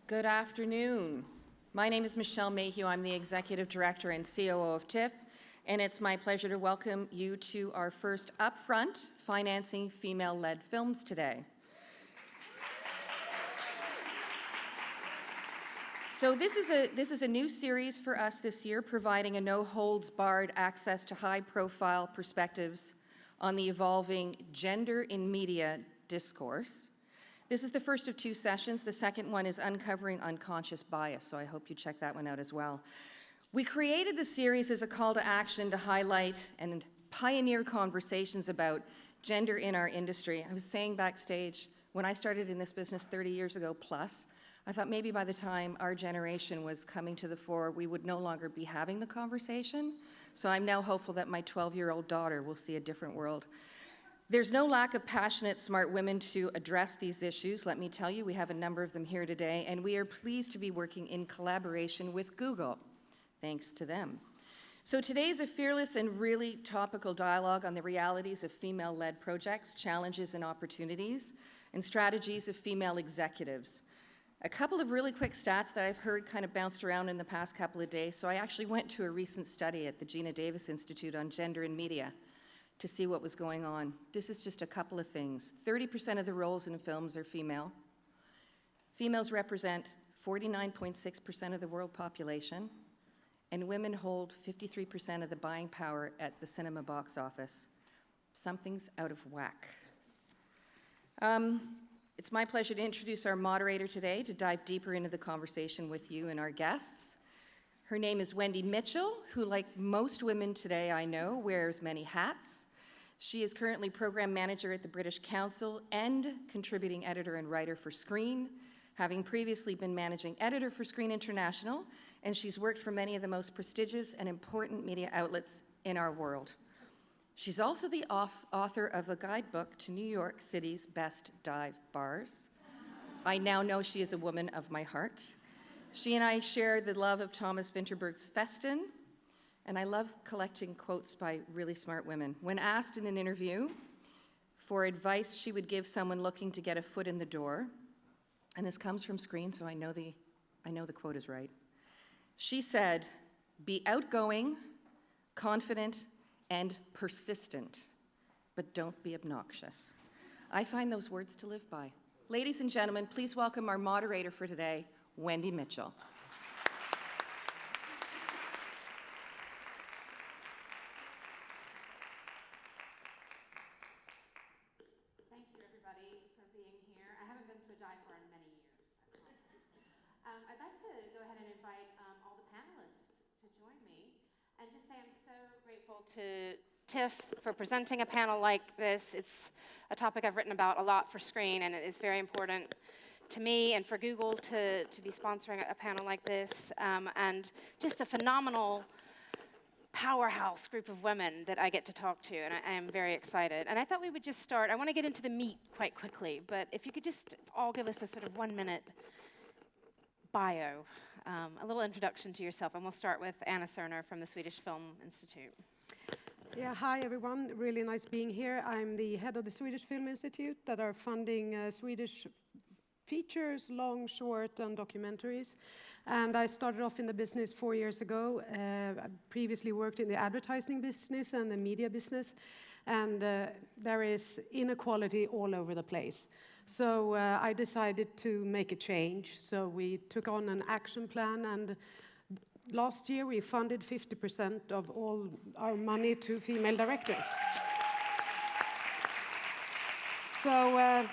Good afternoon. My name is Michelle Mayhew. I'm the Executive Director and COO of TIFF, and it's my pleasure to welcome you to our first Upfront Financing Female-Led Films today. So this is a new series for us this year, providing a no-holds-barred access to high-profile perspectives on the evolving gender in media discourse. This is the first of two sessions. The second one is Uncovering Unconscious Bias, so I hope you check that one out as well. We created the series as a call to action to highlight and pioneer conversations about gender in our industry. I was saying backstage, when I started in this business 30 years ago plus, I thought maybe by the time our generation was coming to the fore, we would no longer be having the conversation. So I'm now hopeful that my 12-year-old daughter will see a different world. There's no lack of passionate, smart women to address these issues. Let me tell you, we have a number of them here today, and we are pleased to be working in collaboration with Google. Thanks to them. So today's a fearless and really topical dialogue on the realities of female-led projects, challenges and opportunities, and strategies of female executives. A couple of really quick stats that I've heard kind of bounced around in the past couple of days. So I actually went to a recent study at the Gina Davis Institute on Gender in Media to see what was going on. This is just a couple of things. 30% of the roles in films are female. Females represent 49.6% of the world population, and women hold 53% of the buying power at the cinema box office. Something's out of whack. It's my pleasure to introduce our moderator today to dive deeper into the conversation with you and our guests. Her name is Wendy Mitchell, who, like most women today I know, wears many hats. She is currently program manager at the British Council and contributing editor and writer for Screen, having previously been managing editor for Screen International, and she's worked for many of the most prestigious and important media outlets in our world. She's also the author of a guidebook to New York City's best dive bars. I now know she is a woman of my heart. She and I share the love of Thomas Vinterberg's Festen, and I love collecting quotes by really smart women. When asked in an interview for advice she would give someone looking to get a foot in the door, and this comes from Screen, so I know the quote is right. She said, "Be outgoing, confident, and persistent, but don't be obnoxious." I find those words to live by. Ladies and gentlemen, please welcome our moderator for today, Wendy Mitchell. Thank you, everybody, for being here. I haven't been to a dive bar in many years, I promise. I'd like to go ahead and invite all the panelists to join me and just say I'm so grateful to TIFF for presenting a panel like this. It's a topic I've written about a lot for Screen, and it is very important to me and for Google to be sponsoring a panel like this, and just a phenomenal powerhouse group of women that I get to talk to, and I am very excited. And I thought we would just start. I want to get into the meat quite quickly, but if you could just all give us a sort of 1-minute bio, a little introduction to yourself, and we'll start with Anna Cerner from the Swedish Film Institute. Yeah, hi everyone. Really nice being here. I'm the head of the Swedish Film Institute that are funding Swedish features, long, short, and documentaries. And I started off in the business 4 years ago. I previously worked in the advertising business and the media business. And there is inequality all over the place. So I decided to make a change. So we took on an action plan, and last year we funded 50% of all our money to female directors. So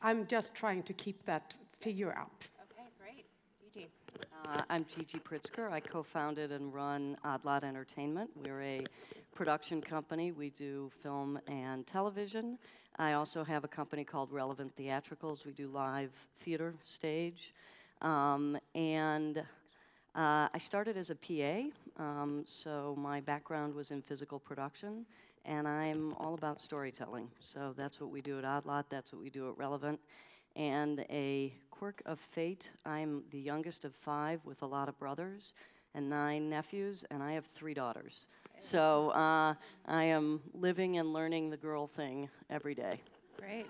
I'm just trying to keep that figure up. Okay, great. Gigi. I'm Gigi Pritzker. I co-founded and run Odd Lot Entertainment. We're a production company. We do film and television. I also have a company called Relevant Theatricals. We do live theater, stage. I started as a PA, so my background was in physical production, and I'm all about storytelling. So that's what we do at Odd Lot, that's what we do at Relevant. And a quirk of fate, I'm the youngest of 5 with a lot of brothers and 9 nephews, and I have 3 daughters. So I am living and learning the girl thing every day. Great.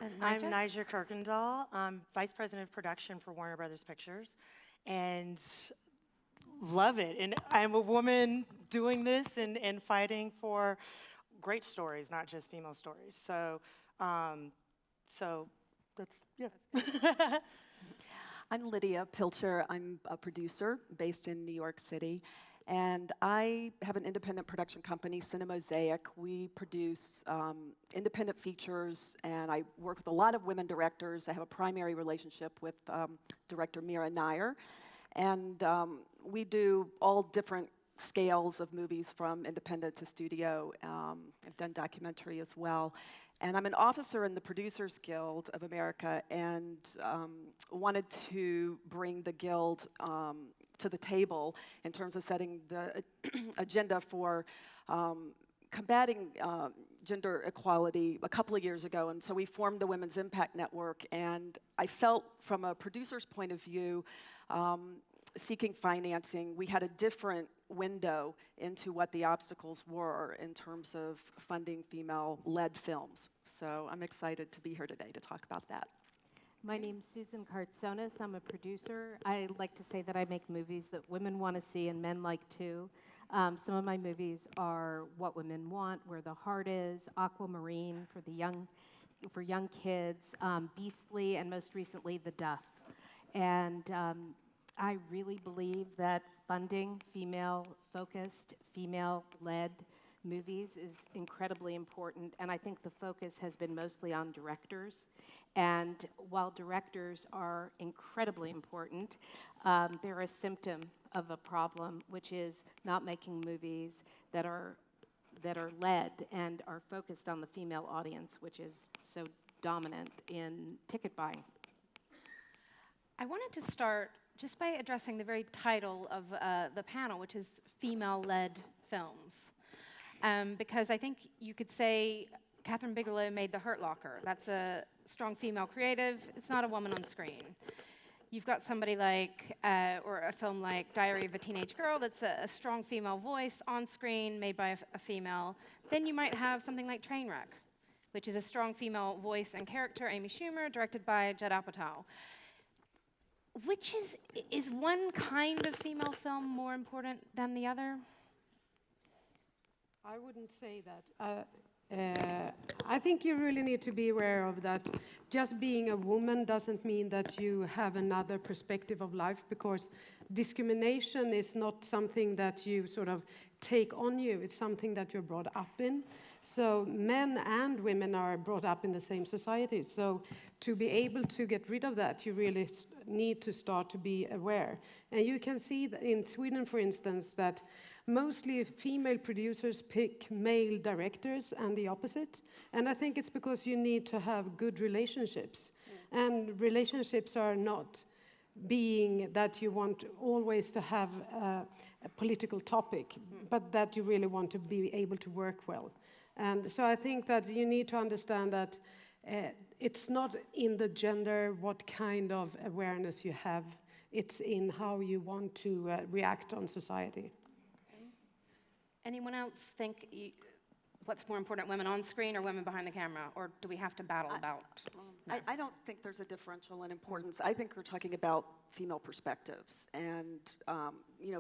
And I'm Nigel? Nigel Kirkendall. I'm Vice President of Production for Warner Brothers Pictures, and love it. And I'm a woman doing this and fighting for great stories, not just female stories. So that's, yeah. I'm Lydia Pilcher. I'm a producer based in New York City. And I have an independent production company, Cinemosaic. We produce independent features, and I work with a lot of women directors. I have a primary relationship with director Mira Nair. And we do all different scales of movies from independent to studio. I've done documentary as well. And I'm an officer in the Producers Guild of America and wanted to bring the Guild to the table in terms of setting the agenda for combating gender equality a couple of years ago. And so we formed the Women's Impact Network. And I felt from a producer's point of view, seeking financing, we had a different window into what the obstacles were in terms of funding female-led films. So I'm excited to be here today to talk about that. My name's Susan Kartsonis. I'm a producer. I like to say that I make movies that women want to see and men like too. Some of my movies are What Women Want, Where the Heart Is, Aquamarine for young kids, Beastly, and most recently, The Duff. And I really believe that funding female-focused, female-led movies is incredibly important, and I think the focus has been mostly on directors. And while directors are incredibly important, they're a symptom of a problem, which is not making movies that are led and are focused on the female audience, which is so dominant in ticket buying. I wanted to start just by addressing the very title of the panel, which is female-led films. Because I think you could say Catherine Bigelow made The Hurt Locker. That's a strong female creative. It's not a woman on screen. You've got somebody like, or a film like Diary of a Teenage Girl that's a strong female voice on screen, made by a female. Then you might have something like Trainwreck, which is a strong female voice and character, Amy Schumer, directed by Judd Apatow. Which is one kind of female film more important than the other? I wouldn't say that. I think you really need to be aware of that just being a woman doesn't mean that you have another perspective of life, because discrimination is not something that you sort of take on you, it's something that you're brought up in. So men and women are brought up in the same society. So to be able to get rid of that, you really need to start to be aware. And you can see that in Sweden, for instance, that mostly female producers pick male directors and the opposite. And I think it's because you need to have good relationships. And relationships are not being that you want always to have a political topic, but that you really want to be able to work well. And so I think that you need to understand that it's not in the gender what kind of awareness you have, it's in how you want to react on society. Anyone else think what's more important, women on screen or women behind the camera? Or do we have to battle about? No. I don't think there's a differential in importance. I think we're talking about female perspectives. And,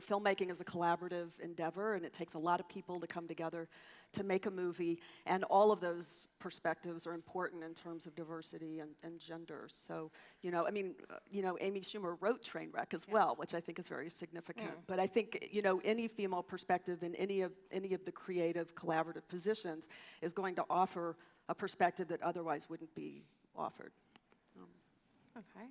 filmmaking is a collaborative endeavor, and it takes a lot of people to come together to make a movie. And all of those perspectives are important in terms of diversity and gender. So, Amy Schumer wrote Trainwreck as well, which I think is very significant. But I think, any female perspective in any of the creative collaborative positions is going to offer a perspective that otherwise wouldn't be offered. Okay.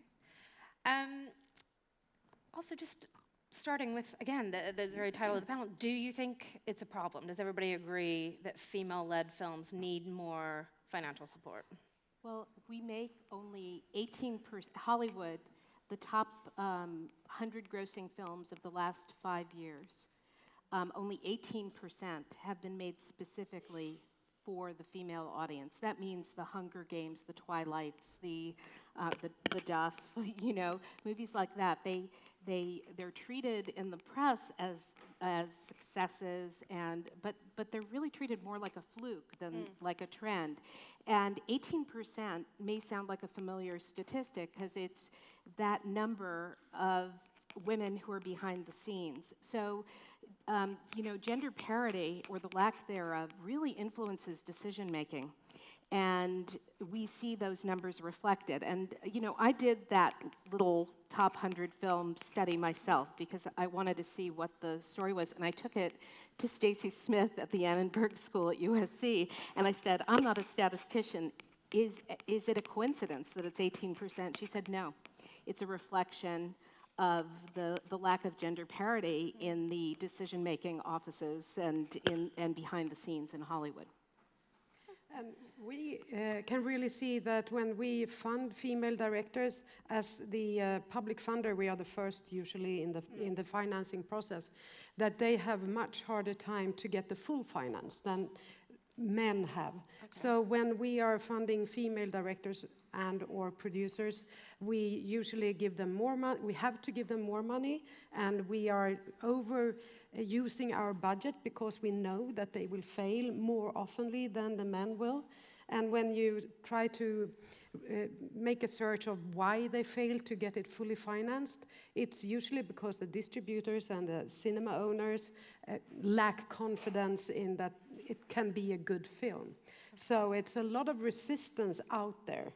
Also, just starting with, again, the very title of the panel, do you think it's a problem? Does everybody agree that female-led films need more financial support? Well, we make only 18%, Hollywood, the top 100 grossing films of the last 5 years, only 18% have been made specifically for the female audience. That means the Hunger Games, the Twilights, the Duff, you know, movies like that. They're treated in the press as successes, but they're really treated more like a fluke than like a trend. And 18% may sound like a familiar statistic because it's that number of women who are behind the scenes. So, you know, gender parity or the lack thereof really influences decision making. And we see those numbers reflected. And, you know, I did that little top 100 film study myself because I wanted to see what the story was. And I took it to Stacy Smith at the Annenberg School at USC. And I said, I'm not a statistician. Is it a coincidence that it's 18%? She said, no. It's a reflection of the lack of gender parity in the decision-making offices and behind the scenes in Hollywood. And we can really see that when we fund female directors, as the public funder, we are the first usually in the financing process, that they have much harder time to get the full finance than men have. Okay. So when we are funding female directors and or producers, we usually give them more money. We have to give them more money, and we are using our budget because we know that they will fail more oftenly than the men will. And when you try to make a search of why they fail to get it fully financed, it's usually because the distributors and the cinema owners lack confidence in that it can be a good film. So it's a lot of resistance out there,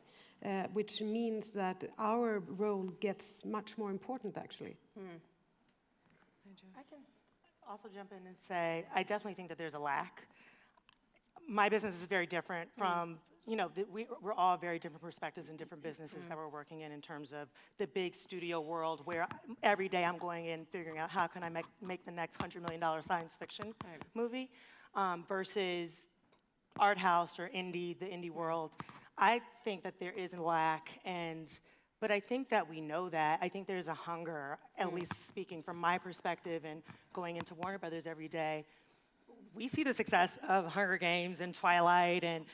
which means that our role gets much more important, actually. I can also jump in and say, I definitely think that there's a lack. My business is very different from, you know, we're all very different perspectives and different businesses that we're working in terms of the big studio world where every day I'm going in figuring out how can I make the next $100 million science fiction movie versus art house or the indie world. I think that there is a lack, but I think that we know that. I think there's a hunger, at least speaking from my perspective and going into Warner Brothers every day. We see the success of Hunger Games and Twilight and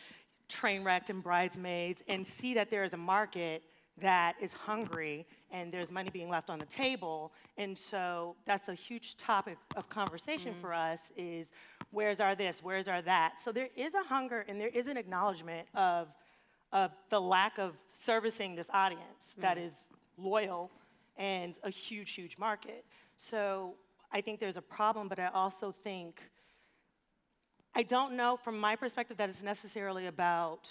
Trainwrecked and Bridesmaids and see that there is a market that is hungry and there's money being left on the table. And so that's a huge topic of conversation for us is where's our this, where's our that? So there is a hunger and there is an acknowledgement of the lack of servicing this audience that is loyal and a huge, huge market. So I think there's a problem, but I also think, I don't know from my perspective that it's necessarily about,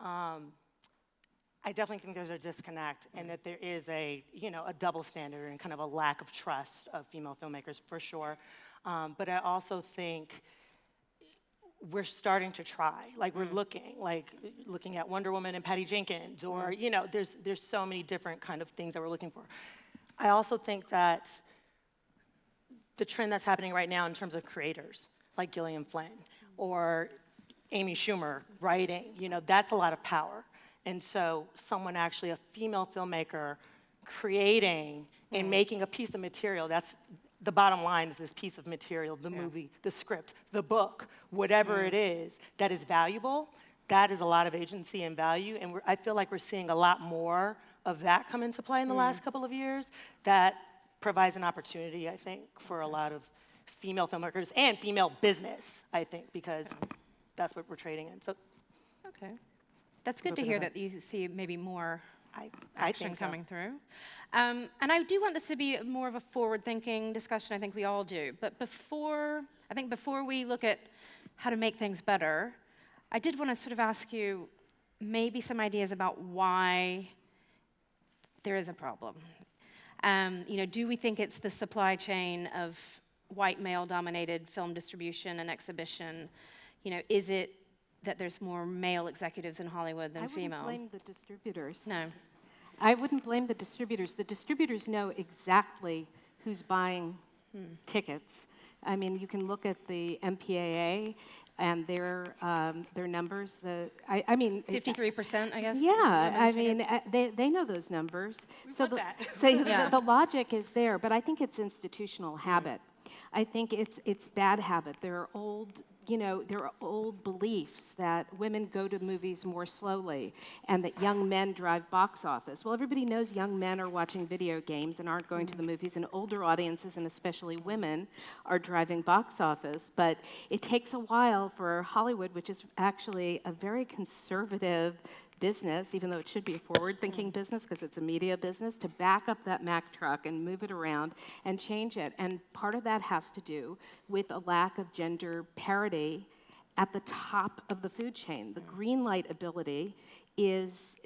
I definitely think there's a disconnect and that there is a double standard and kind of a lack of trust of female filmmakers for sure. But I also think we're starting to try, like we're looking at Wonder Woman and Patty Jenkins, or there's so many different kind of things that we're looking for. I also think that the trend that's happening right now in terms of creators, like Gillian Flynn or Amy Schumer writing, that's a lot of power. And so someone actually, a female filmmaker, creating and making a piece of material, that's the bottom line is this piece of material, the movie, the script, the book, whatever it is that is valuable, that is a lot of agency and value. And I feel like we're seeing a lot more of that come into play in the last couple of years. That provides an opportunity, I think, for a lot of female filmmakers and female business, I think, because that's what we're trading in. So, okay. That's good to hear that you see maybe more action coming through. And I do want this to be more of a forward-thinking discussion. I think we all do. But before we look at how to make things better, I did want to sort of ask you maybe some ideas about why there is a problem. Do we think it's the supply chain of white male-dominated film distribution and exhibition? Is it that there's more male executives in Hollywood than female? I wouldn't blame the distributors. No. I wouldn't blame the distributors. The distributors know exactly who's buying tickets. I mean, you can look at the MPAA and their numbers. I mean, 53%, I guess. Yeah, I mean, they know those numbers. So the logic is there, but I think it's institutional habit. I think it's bad habit. There are old there are old beliefs that women go to movies more slowly and that young men drive box office. Well, everybody knows young men are watching video games and aren't going to the movies, and older audiences, and especially women, are driving box office. But it takes a while for Hollywood, which is actually a very conservative business, even though it should be a forward-thinking business because it's a media business, to back up that Mack truck and move it around and change it. And part of that has to do with a lack of gender parity at the top of the food chain. The green light ability is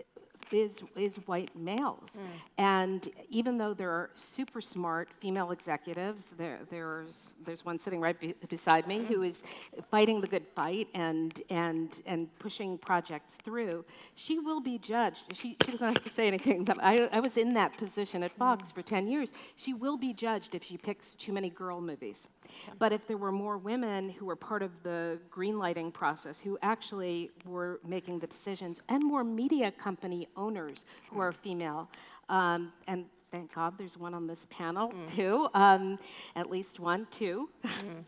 white males. And even though there are super smart female executives, there's one sitting right beside me who is fighting the good fight and pushing projects through, she will be judged. She doesn't have to say anything, but I was in that position at Fox for 10 years. She will be judged if she picks too many girl movies. But if there were more women who were part of the greenlighting process, who actually were making the decisions, and more media company owners who are female, and thank God there's one on this panel too, at least one, two,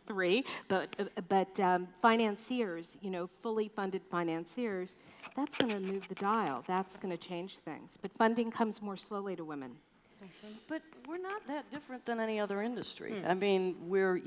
three, but financiers, fully funded financiers, that's going to move the dial. That's going to change things. But funding comes more slowly to women. But we're not that different than any other industry. I mean, we're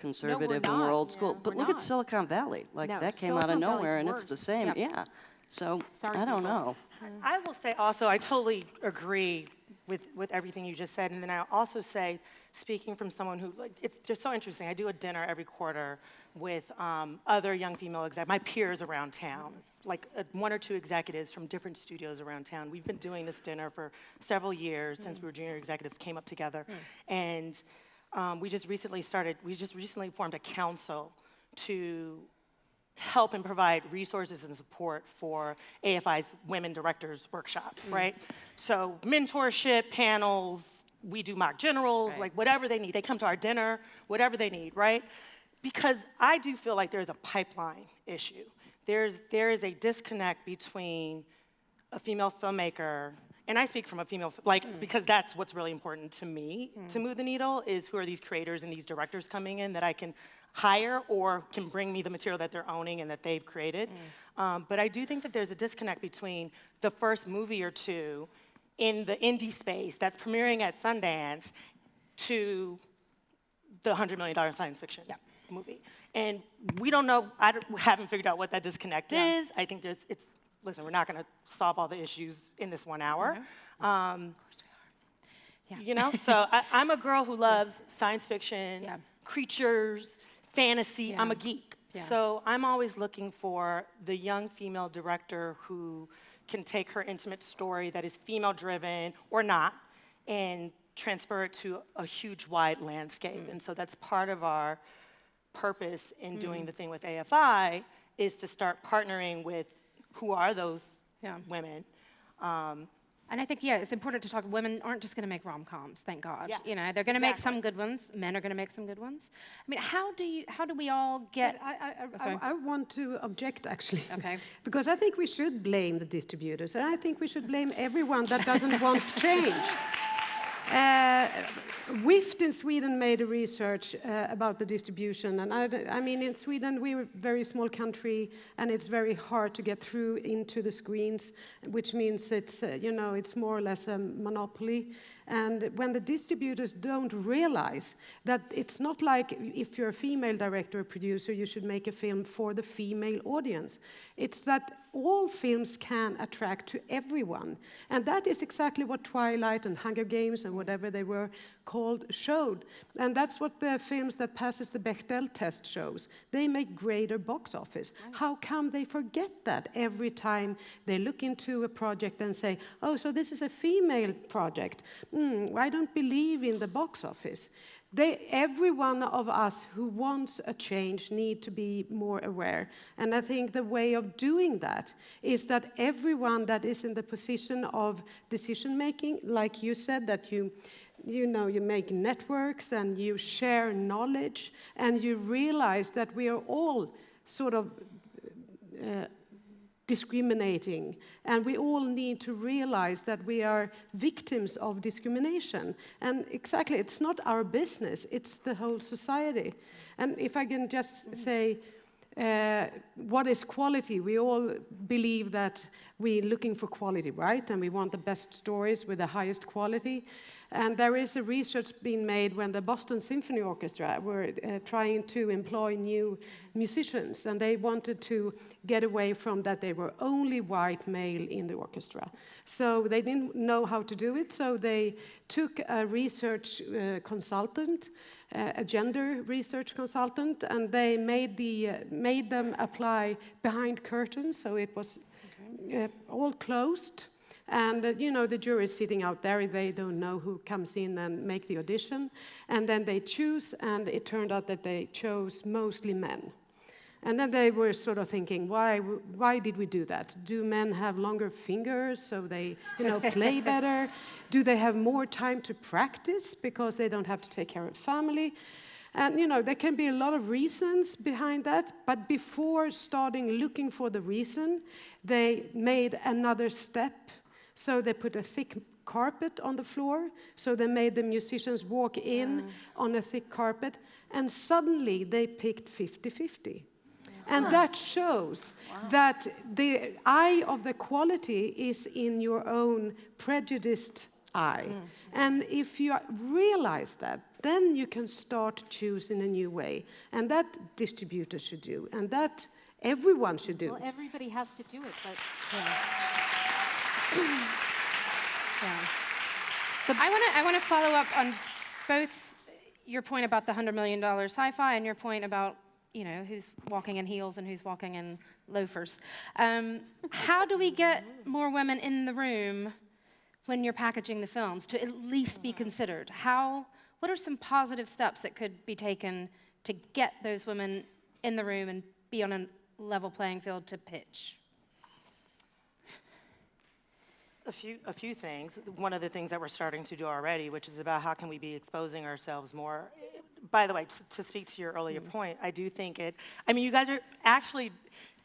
conservative and we're not. old school. Yeah, but we're look not. at Silicon Valley. Like, No, that came out of Silicon Valley's nowhere, and it's the worse. same. Yep. Yeah. So, Sorry, I don't people. know. I will say also, I totally agree with everything you just said. And then I'll also say, speaking from someone who, it's just so interesting. I do a dinner every quarter with other young female executives, my peers around town, like one or two executives from different studios around town. We've been doing this dinner for several years since we were junior executives, came up together. And we just recently formed a council to help and provide resources and support for AFI's Women Directors Workshop, right? So mentorship, panels, we do mock generals, like whatever they need. They come to our dinner, whatever they need, right? Because I do feel like there's a pipeline issue. There is a disconnect between a female filmmaker, and I speak from a female, because that's what's really important to me to move the needle, is who are these creators and these directors coming in that I can hire or can bring me the material that they're owning and that they've created. But I do think that there's a disconnect between the first movie or two in the indie space that's premiering at Sundance to the $100 million science fiction movie. And we don't know, haven't figured out what that disconnect is. I think listen, we're not gonna solve all the issues in this 1 hour. Of course we are. You know, so I'm a girl who loves science fiction, creatures, fantasy. I'm a geek. So I'm always looking for the young female director who can take her intimate story that is female-driven or not and transfer it to a huge, wide landscape. And so that's part of our purpose in doing the thing with AFI, is to start partnering with who are those women. And I think, it's important to talk. Women aren't just going to make rom-coms, thank God. Yes, They're going to make some good ones. Men are going to make some good ones. I mean, how do we all get? But I want to object, actually. Okay. Because I think we should blame the distributors, and I think we should blame everyone that doesn't want change. WIFT in Sweden made a research about the distribution, and I mean, in Sweden we're a very small country, and it's very hard to get through into the screens, which means it's it's more or less a monopoly. And when the distributors don't realize that it's not like if you're a female director or producer, you should make a film for the female audience. It's that all films can attract to everyone. And that is exactly what Twilight and Hunger Games and whatever they were called showed. And that's what the films that passes the Bechdel test shows. They make greater box office. How come they forget that every time they look into a project and say, oh, so this is a female project. I don't believe in the box office. Every one of us who wants a change need to be more aware. And I think the way of doing that is that everyone that is in the position of decision making, like you said, that you make networks and you share knowledge and you realize that we are all sort of discriminating, and we all need to realize that we are victims of discrimination. And exactly, it's not our business, it's the whole society. And if I can just say, what is quality? We all believe that we're looking for quality, right? And we want the best stories with the highest quality. And there is a research being made when the Boston Symphony Orchestra were trying to employ new musicians, and they wanted to get away from that they were only white male in the orchestra. So they didn't know how to do it, so they took a research consultant, a gender research consultant, and they made them apply behind curtains, so it was all closed. And the jury is sitting out there, they don't know who comes in and make the audition. And then they choose, and it turned out that they chose mostly men. And then they were sort of thinking, why did we do that? Do men have longer fingers so they play better? Do they have more time to practice because they don't have to take care of family? And there can be a lot of reasons behind that, but before starting looking for the reason, they made another step. So they put a thick carpet on the floor, so they made the musicians walk in on a thick carpet, and suddenly they picked 50-50. And that shows that the eye of the quality is in your own prejudiced eye. And if you realize that, then you can start choosing a new way. And that distributors should do, and that everyone should do. Well, everybody has to do it, but I want to follow up on both your point about the $100 million sci-fi and your point about who's walking in heels and who's walking in loafers. How do we get more women in the room when you're packaging the films to at least be considered? What are some positive steps that could be taken to get those women in the room and be on a level playing field to pitch? A few things. One of the things that we're starting to do already, which is about how can we be exposing ourselves more. By the way, to speak to your earlier point, I do think you guys are actually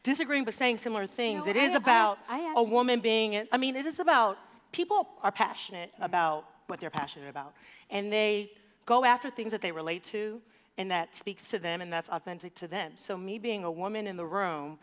disagreeing but saying similar things. No, it is about a woman being, it is about, people are passionate about what they're passionate about. And they go after things that they relate to and that speaks to them and that's authentic to them. So me being a woman in the room,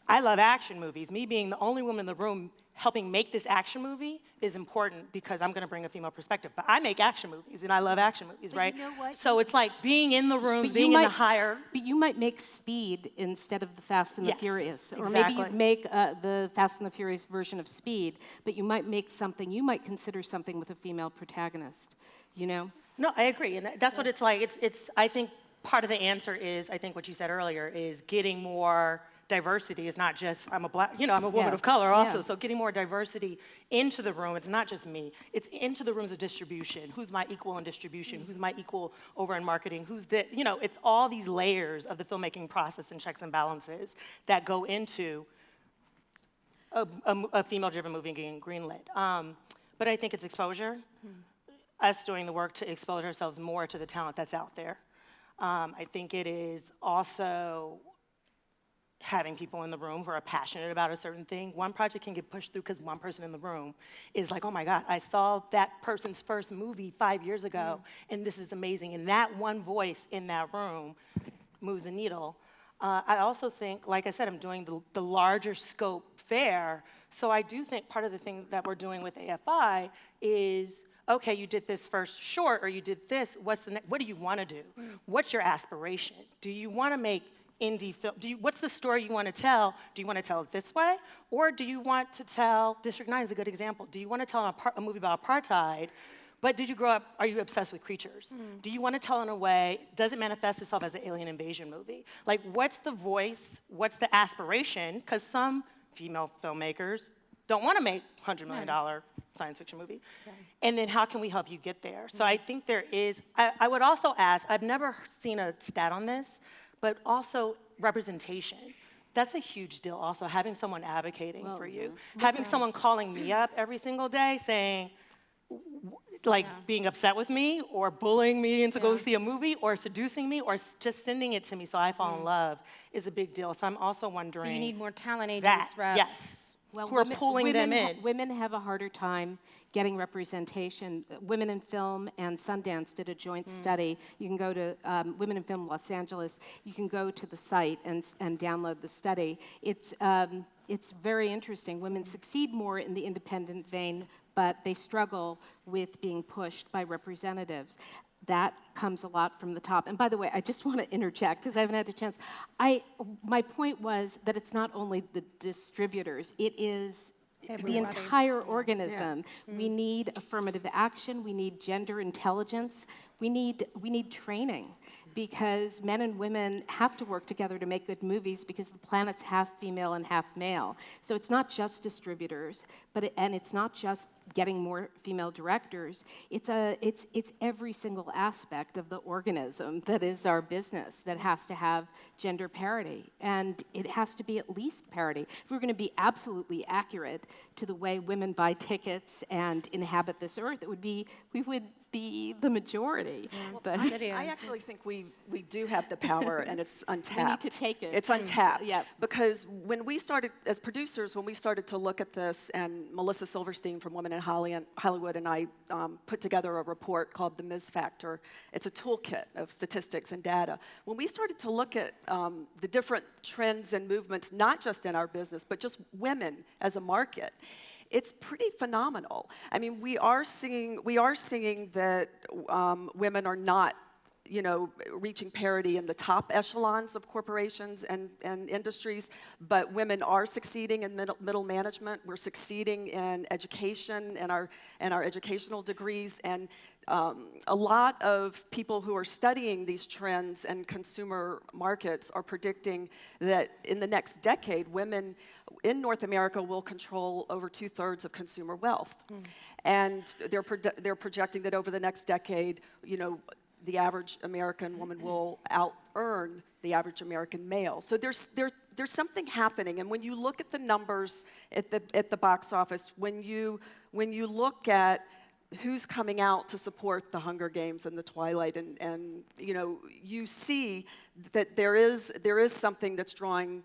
I love action movies. Me being the only woman in the room helping make this action movie is important because I'm going to bring a female perspective. But I make action movies, and I love action movies, right? You know what? So it's like being in the rooms, being in the higher... But you might make Speed instead of the Fast and the Furious. Or exactly. maybe you'd make the Fast and the Furious version of Speed, but you might make something, you might consider something with a female protagonist, No, I agree, and that's what it's like. I think part of the answer is, I think what you said earlier, is getting more... diversity is not just, I'm a woman of color also, so getting more diversity into the room, it's not just me, it's into the rooms of distribution. Who's my equal in distribution? Who's my equal over in marketing? It's all these layers of the filmmaking process and checks and balances that go into a female-driven movie getting greenlit. But I think it's exposure, us doing the work to expose ourselves more to the talent that's out there. I think it is also having people in the room who are passionate about a certain thing. One project can get pushed through because one person in the room is like, oh my God, I saw that person's first movie 5 years ago, and this is amazing. And that one voice in that room moves the needle. I also think, like I said, I'm doing the larger scope fair, so I do think part of the thing that we're doing with AFI is, okay, you did this first short, or you did this, what do you want to do? What's your aspiration? Do you want to make indie film? What's the story you want to tell? Do you want to tell it this way? Or do you want to tell, District 9 is a good example, do you want to tell a movie about apartheid, but did you grow up, are you obsessed with creatures? Do you want to tell in a way, does it manifest itself as an alien invasion movie? Like, what's the voice, what's the aspiration? Because some female filmmakers don't want to make $100 million science fiction movie. And then how can we help you get there? So I think there is, I would also ask, I've never seen a stat on this, but also representation. That's a huge deal also, having someone advocating for you. Having someone calling me up every single day saying, being upset with me, or bullying me into go see a movie, or seducing me, or just sending it to me so I fall in love is a big deal. So I'm also wondering... So you need more talent agents, reps. Yes. Well, who are pulling them in? Women have a harder time getting representation. Women in Film and Sundance did a joint study. You can go to Women in Film Los Angeles. You can go to the site and download the study. It's very interesting. Women succeed more in the independent vein, but they struggle with being pushed by representatives. That comes a lot from the top. And by the way, I just want to interject because I haven't had a chance. My point was that it's not only the distributors, it is the entire organism. We need affirmative action, we need gender intelligence, we need training, because men and women have to work together to make good movies because the planet's half female and half male. So it's not just distributors, and it's not just getting more female directors. It's every single aspect of the organism that is our business that has to have gender parity, and it has to be at least parity. If we're going to be absolutely accurate to the way women buy tickets and inhabit this earth, we would be the majority. But I actually think we do have the power, and it's untapped. We need to take it. It's untapped. Yep. Because when we started, as producers, when we started to look at this, and Melissa Silverstein from Women in Hollywood and I put together a report called The Ms. Factor. It's a toolkit of statistics and data. When we started to look at the different trends and movements, not just in our business, but just women as a market, it's pretty phenomenal. I mean, we are seeing that women are not, reaching parity in the top echelons of corporations and industries, but women are succeeding in middle management. We're succeeding in education and our educational degrees, and a lot of people who are studying these trends and consumer markets are predicting that in the next decade, women in North America will control over 2/3 of consumer wealth. And they're projecting that over the next decade, the average American woman will out-earn the average American male. So there's something happening, and when you look at the numbers at the box office, when you look at who's coming out to support the Hunger Games and the Twilight, and you see that there is something that's drawing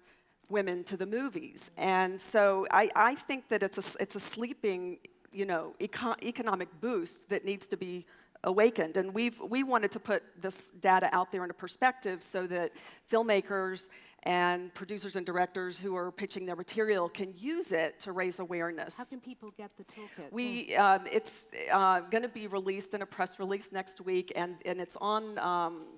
women to the movies, and so I think that it's a sleeping economic boost that needs to be awakened, and we wanted to put this data out there in a perspective so that filmmakers and producers and directors who are pitching their material can use it to raise awareness. how can people get the toolkit? It's going to be released in a press release next week, and it's on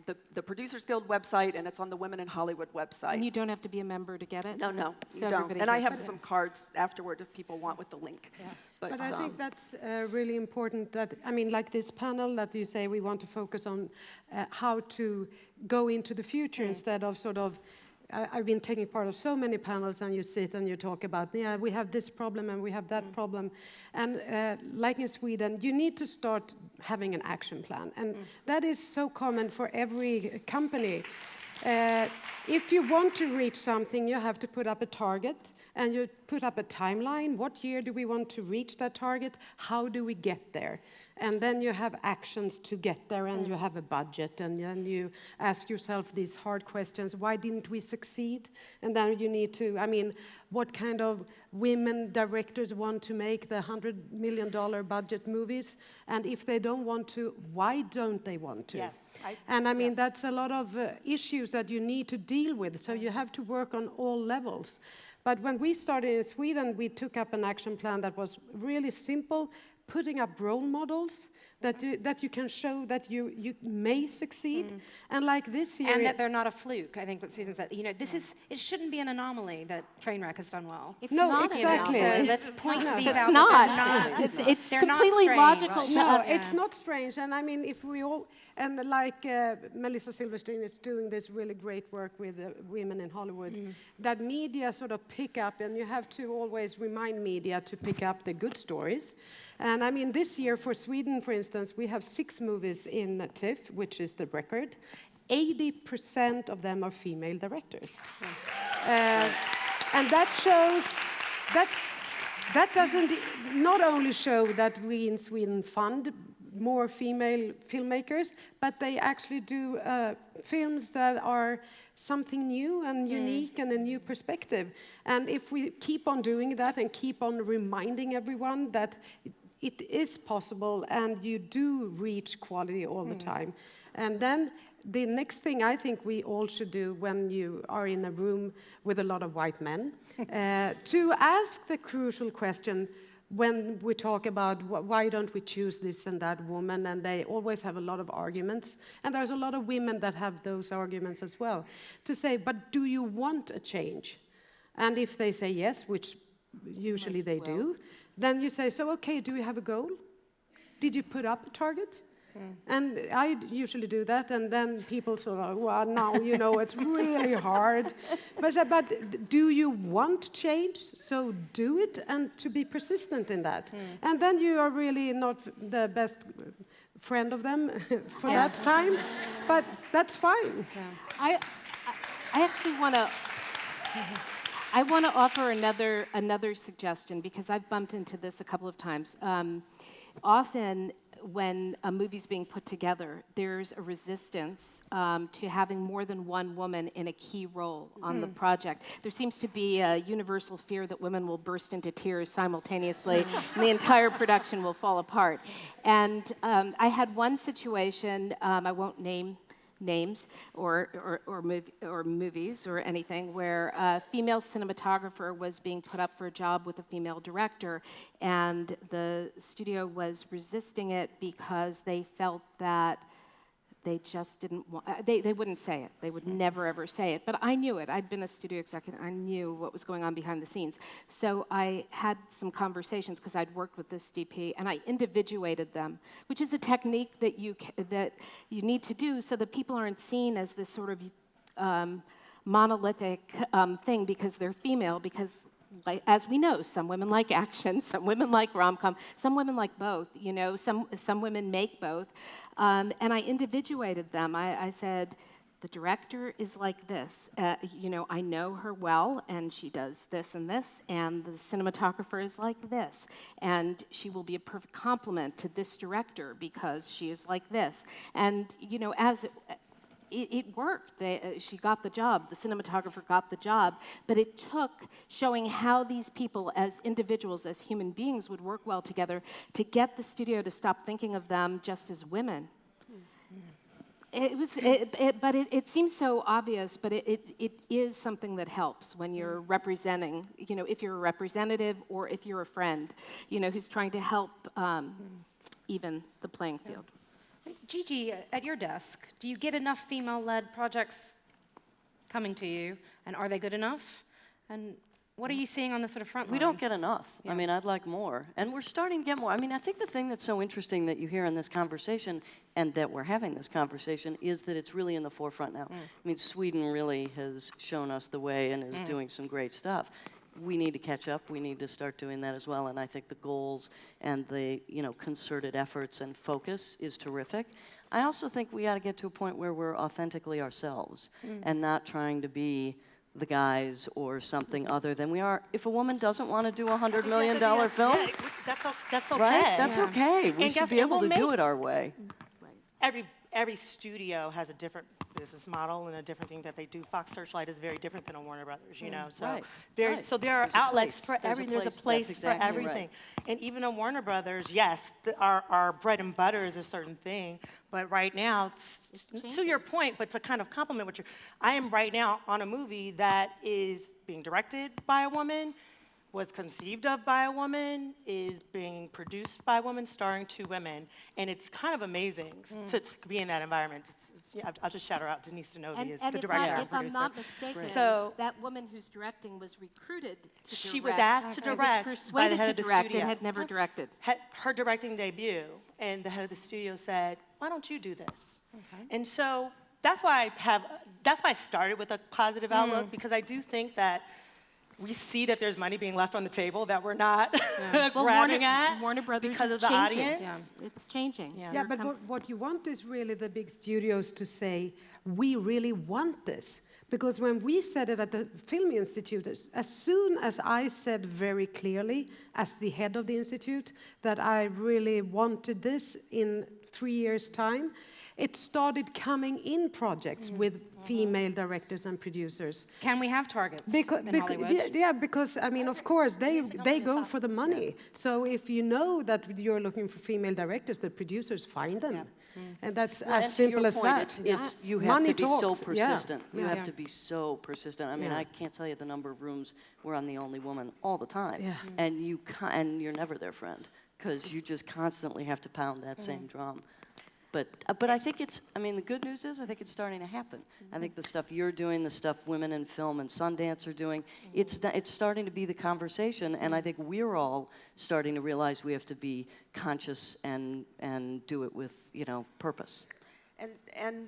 the Producers Guild website, and it's on the Women in Hollywood website. And you don't have to be a member to get it? No, So you don't. everybody And I can have get it. some cards afterward if people want with the link. Yeah. But I think that's really important that, like this panel that you say we want to focus on how to go into the future instead of I've been taking part of so many panels, and you sit and you talk about, we have this problem and we have that problem. And like in Sweden, you need to start having an action plan. And that is so common for every company. If you want to reach something, you have to put up a target, and you put up a timeline. What year do we want to reach that target? How do we get there? And then you have actions to get there, and you have a budget, and then you ask yourself these hard questions. Why didn't we succeed? And then you need to, what kind of women directors want to make the $100 million budget movies? And if they don't want to, why don't they want to? Yes. That's a lot of issues that you need to deal with. So you have to work on all levels. But when we started in Sweden, we took up an action plan that was really simple, putting up role models that you can show that you may succeed. And like this year... And that they're not a fluke, I think what Susan said. It shouldn't be an anomaly that Trainwreck has done well. It's No, not exactly. an So let's point to these It's out. not. that It's they're not completely strange. logical to No, us. it's not strange. And if we all, and like Melissa Silverstein is doing this really great work with women in Hollywood, that media sort of pick up, and you have to always remind media to pick up the good stories. And this year for Sweden, for instance, we have 6 movies in TIFF, which is the record. 80% of them are female directors. And that shows that doesn't not only show that we in Sweden fund more female filmmakers, but they actually do films that are something new and unique and a new perspective. And if we keep on doing that and keep on reminding everyone that it is possible and you do reach quality all the time. And then the next thing I think we all should do when you are in a room with a lot of white men, to ask the crucial question when we talk about why don't we choose this and that woman, and they always have a lot of arguments, and there's a lot of women that have those arguments as well, to say, but do you want a change? And if they say yes, which usually they do, then you say, so okay, do you have a goal? Did you put up a target? And I usually do that, and then people sort of, well, now, you know, it's really hard. But I said, but do you want change? So do it, and to be persistent in that. And then you are really not the best friend of them for that time, but that's fine. I actually want to. I want to offer another suggestion, because I've bumped into this a couple of times. Often, when a movie's being put together, there's a resistance to having more than one woman in a key role on the project. There seems to be a universal fear that women will burst into tears simultaneously, and the entire production will fall apart. And I had one situation, I won't name names or movies or anything, where a female cinematographer was being put up for a job with a female director, and the studio was resisting it because they felt that they just didn't want, they wouldn't say it. They would never, ever say it. But I knew it. I'd been a studio executive. I knew what was going on behind the scenes. So I had some conversations, because I'd worked with this DP, and I individuated them, which is a technique that you need to do so that people aren't seen as this sort of monolithic thing because they're female, because as we know, some women like action, some women like rom-com, some women like both, you know, some women make both. And I individuated them. I said, the director is like this. You know, I know her well, and she does this and this, and the cinematographer is like this. And she will be a perfect complement to this director because she is like this. And, you know, as it worked. She got the job. The cinematographer got the job. But it took showing how these people as individuals, as human beings, would work well together to get the studio to stop thinking of them just as women. It seems so obvious, but it is something that helps when you're representing, you know, if you're a representative or if you're a friend, you know, who's trying to help even the playing field. Gigi, at your desk, do you get enough female-led projects coming to you, and are they good enough? And what are you seeing on the sort of front line? We don't get enough. Yeah. I mean, I'd like more. And we're starting to get more. I mean, I think the thing that's so interesting that you hear in this conversation, and that we're having this conversation, is that it's really in the forefront now. I mean, Sweden really has shown us the way and is doing some great stuff. We need to catch up. We need to start doing that as well. And I think the goals and the, you know, concerted efforts and focus is terrific. I also think we got to get to a point where we're authentically ourselves and not trying to be the guys or something other than we are. If a woman doesn't want to do a $100 million film, yeah, that's okay. Right? That's okay. We And should be able to do it our way. Every studio has a different business model and a different thing that they do. Fox Searchlight is very different than a Warner Brothers, you know. So Right. So there are There's a outlets place. for everything. There's a place That's for exactly everything. right. And even on Warner Brothers, yes, our bread and butter is a certain thing. But right now, to your point, but to kind of complement what I am right now on a movie that is being directed by a woman, was conceived of by a woman, is being produced by a woman, starring 2 women. And it's kind of amazing to be in that environment. I'll just shout her out. Denise Denovi is the director and if I'm producer. not mistaken, So- that woman who's directing was recruited to direct. She was asked to direct She was by the persuaded head to of the direct studio. and had never directed. Had her directing debut, and the head of the studio said, "Why don't you do this?" And so that's why I started with a positive outlook, because I do think that we see that there's money being left on the table that we're not grabbing at Warner Brothers because is of the changing. audience. Yeah, it's changing. Yeah, but what you want is really the big studios to say, we really want this. Because when we said it at the Film Institute, as soon as I said very clearly, as the head of the institute, that I really wanted this in 3 years' time, it started coming in projects with female directors and producers. Can we have targets in Hollywood? Because I mean, of course, they go for the money. So if you know that you're looking for female directors, the producers find them. And that's And as to your simple as point, that. you have Money to be so talks, yeah. persistent. You Yeah. have to be so persistent. I mean, I can't tell you the number of rooms where I'm the only woman all the time. Yeah. And and you're never their friend, because you just constantly have to pound that same drum. But I think the good news is I think it's starting to happen. I think the stuff you're doing, the stuff Women in Film and Sundance are doing, it's starting to be the conversation, and I think we're all starting to realize we have to be conscious and do it with, purpose. And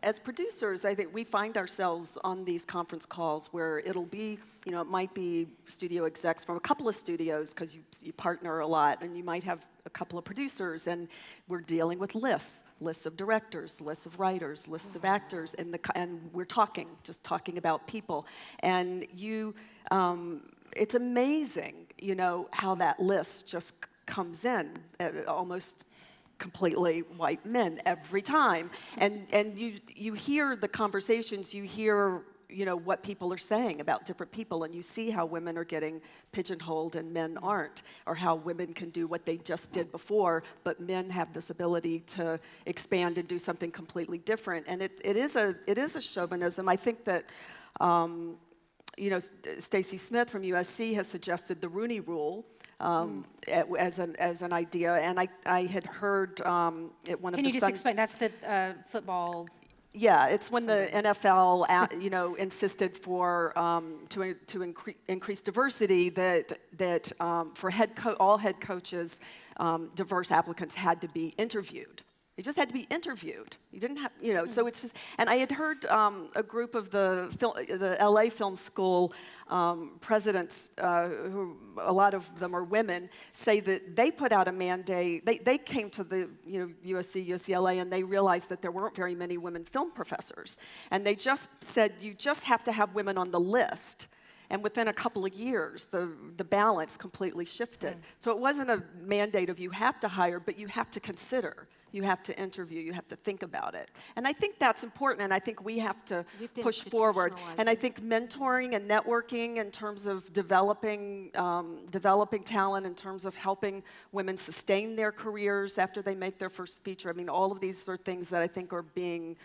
as producers, I think we find ourselves on these conference calls where it'll be, it might be studio execs from a couple of studios, because you partner a lot, and you might have a couple of producers, and we're dealing with lists of directors, lists of writers, lists of actors, and we're just talking about people. And it's amazing, how that list just comes in, almost completely white men every time. And you hear the conversations, you hear what people are saying about different people, and you see how women are getting pigeonholed and men aren't, or how women can do what they just did before, but men have this ability to expand and do something completely different. And it is a chauvinism. I think that Stacey Smith from USC has suggested the Rooney Rule, as an idea, and I had heard at one of the. Can you just explain? That's the football. Yeah, it's when the NFL, insisted for to increase diversity, that for all head coaches, diverse applicants had to be interviewed. They just had to be interviewed. You didn't have, so it's just, and I had heard a group of the LA Film School presidents, who a lot of them are women, say that they put out a mandate. They came to the USC, UCLA, and they realized that there weren't very many women film professors. And they just said, you just have to have women on the list. And within a couple of years, the balance completely shifted. So it wasn't a mandate of you have to hire, but you have to consider. You have to interview, you have to think about it. And I think that's important, and I think we have to push forward. And I think mentoring and networking in terms of developing talent, in terms of helping women sustain their careers after they make their first feature, all of these are things that I think are being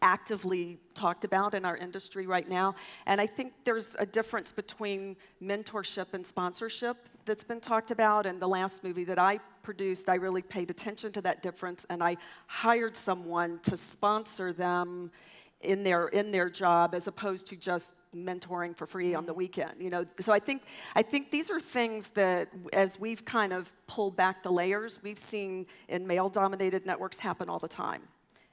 actively talked about in our industry right now. And I think there's a difference between mentorship and sponsorship that's been talked about. And the last movie that I produced, I really paid attention to that difference, and I hired someone to sponsor them in their job, as opposed to just mentoring for free on the weekend. So I think these are things that, as we've kind of pulled back the layers, we've seen in male-dominated networks happen all the time,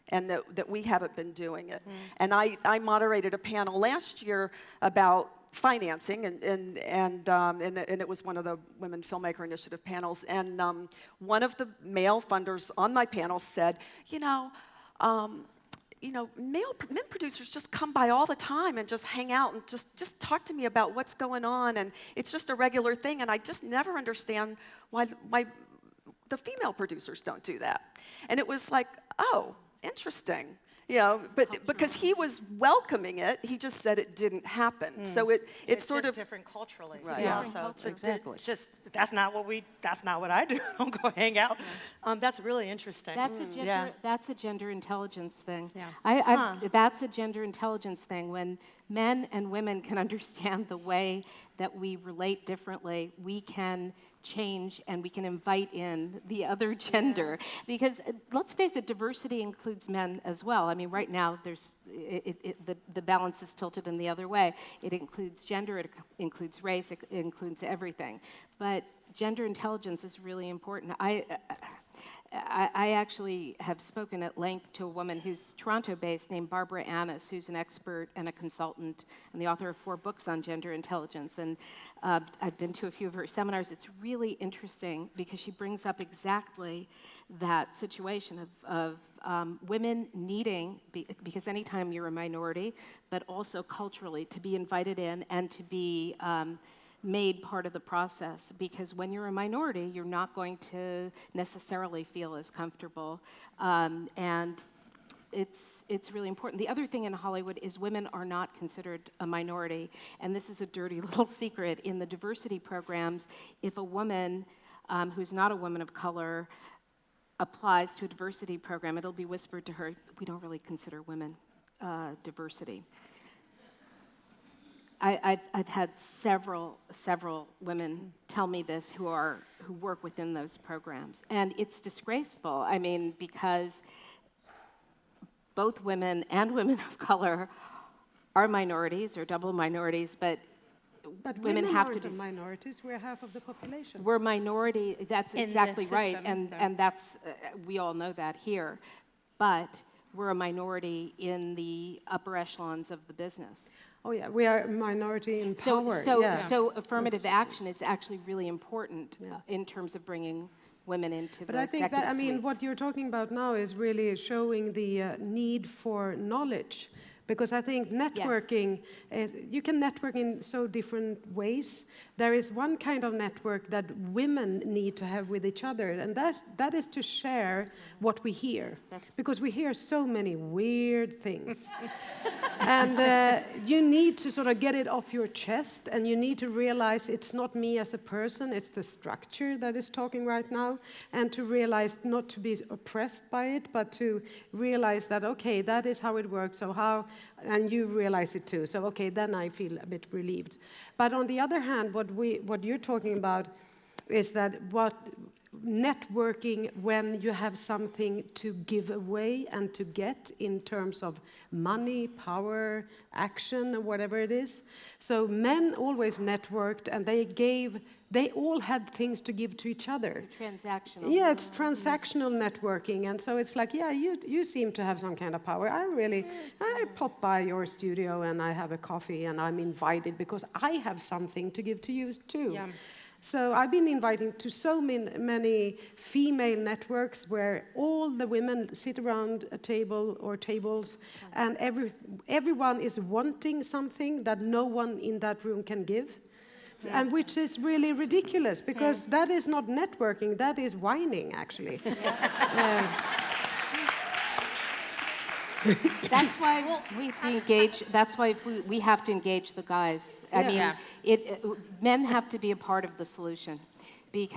and that we haven't been doing it. And I moderated a panel last year about financing, and it was one of the Women Filmmaker Initiative panels, and one of the male funders on my panel said, men producers just come by all the time and just hang out and just talk to me about what's going on, and it's just a regular thing, and I just never understand why the female producers don't do that. And it was like, oh, interesting. But because he was welcoming it, he just said it didn't happen. So it's sort just of different culturally. Right. Yeah. Different Also, exactly. That's not what I do. I don't go hang out. That's really interesting. That's a gender intelligence thing. Yeah. That's a gender intelligence thing. When men and women can understand the way that we relate differently, we can change and we can invite in the other gender. Because let's face it, diversity includes men as well. Right now the balance is tilted in the other way. It includes gender, it includes race, it includes everything. But gender intelligence is really important. I actually have spoken at length to a woman who's Toronto-based named Barbara Annis, who's an expert and a consultant and the author of 4 books on gender intelligence. And I've been to a few of her seminars. It's really interesting because she brings up exactly that situation of women needing, because anytime you're a minority, but also culturally, to be invited in and to be made part of the process, because when you're a minority, you're not going to necessarily feel as comfortable, and it's really important. The other thing in Hollywood is women are not considered a minority, and this is a dirty little secret. In the diversity programs, if a woman who's not a woman of color applies to a diversity program, it'll be whispered to her, we don't really consider women diversity. I've had several women tell me this who work within those programs, and it's disgraceful. I mean, because both women and women of color are minorities or double minorities, but women have to be minorities. We're half of the population. We're minority. That's In the exactly right, system, and that's we all know that here, but we're a minority in the upper echelons of the business. Oh yeah, we are a minority in power. So affirmative action is actually really important in terms of bringing women into the But I think that, executive suites. what you're talking about now is really showing the need for knowledge. Because I think networking, you can network in so different ways. There is one kind of network that women need to have with each other, and that is to share what we hear. Because we hear so many weird things. And you need to sort of get it off your chest, and you need to realize it's not me as a person, it's the structure that is talking right now, and to realize not to be oppressed by it, but to realize that, okay, that is how it works, so how, and you realize it too, so okay, then I feel a bit relieved. But on the other hand, what you're talking about is that networking when you have something to give away and to get in terms of money, power, action, or whatever it is. So men always networked, and they all had things to give to each other. Transactional. Yeah, it's transactional networking, and so it's like, yeah, you seem to have some kind of power. I pop by your studio and I have a coffee and I'm invited because I have something to give to you too. Yeah. So I've been inviting to so many female networks where all the women sit around a table or tables, and everyone is wanting something that no one in that room can give. And which is really ridiculous, because that is not networking, that is whining, actually. That's why we engage. That's why we have to engage the guys. I mean, men have to be a part of the solution,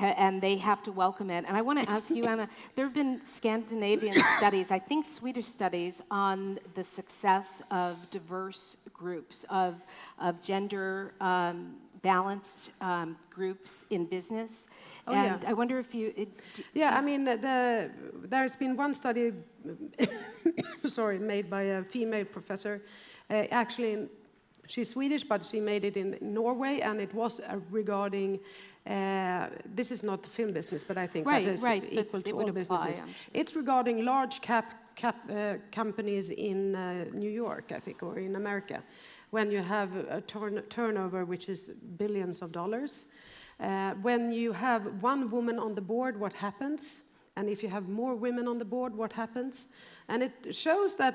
and they have to welcome it. And I want to ask you, Anna. There have been Scandinavian studies, I think Swedish studies, on the success of diverse groups of gender balanced groups in business. I wonder if you... I mean, there's been one study, made by a female professor. Actually, she's Swedish, but she made it in Norway, and it was regarding... this is not the film business, but I think that is equal to all businesses. It's regarding large cap companies in New York, I think, or in America. When you have a turnover which is billions of dollars. When you have one woman on the board, what happens? And if you have more women on the board, what happens? And it shows that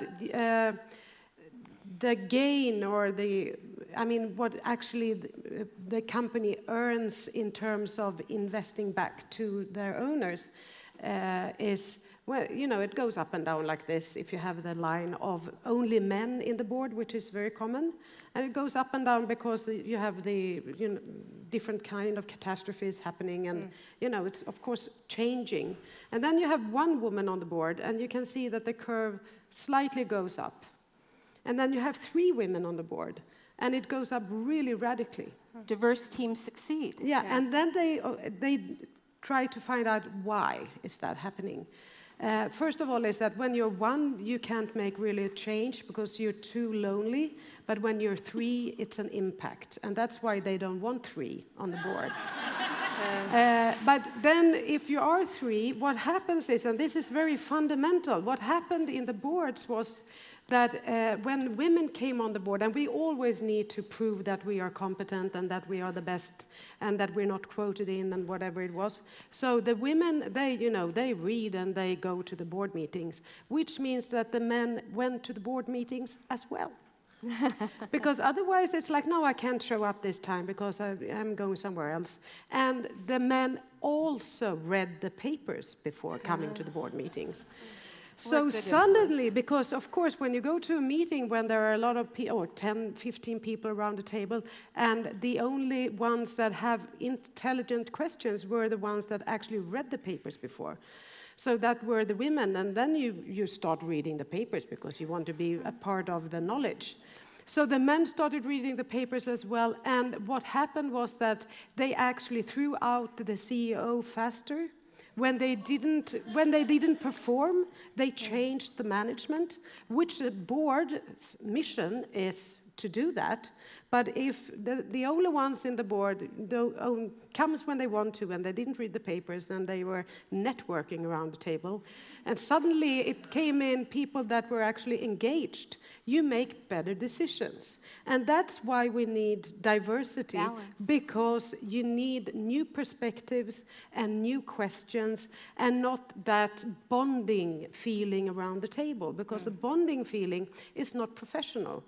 the gain, or what actually the company earns in terms of investing back to their owners is, well, it goes up and down like this if you have the line of only men in the board, which is very common. And it goes up and down because you have the different kind of catastrophes happening, and it's of course changing. And then you have one woman on the board, and you can see that the curve slightly goes up. And then you have 3 women on the board, and it goes up really radically. Diverse teams succeed. Yeah, and then they try to find out why is that happening. First of all, is that when you're one, you can't make really a change because you're too lonely. But when you're 3, it's an impact. And that's why they don't want 3 on the board. But then if you are 3, what happens is, and this is very fundamental, what happened in the boards was that when women came on the board, and we always need to prove that we are competent and that we are the best and that we're not quoted in and whatever it was. So the women, they read and they go to the board meetings, which means that the men went to the board meetings as well. Because otherwise it's like, no, I can't show up this time because I'm going somewhere else. And the men also read the papers before coming to the board meetings. So suddenly, because of course when you go to a meeting when there are a lot of people, or 10, 15 people around the table, and the only ones that have intelligent questions were the ones that actually read the papers before. So that were the women, and then you start reading the papers because you want to be a part of the knowledge. So the men started reading the papers as well, and what happened was that they actually threw out the CEO faster. When they didn't perform, they changed the management, which the board's mission is to do that. But if the only ones in the board comes when they want to, and they didn't read the papers, and they were networking around the table, and suddenly it came in people that were actually engaged, you make better decisions. And that's why we need diversity, because you need new perspectives and new questions, and not that bonding feeling around the table, because the bonding feeling is not professional.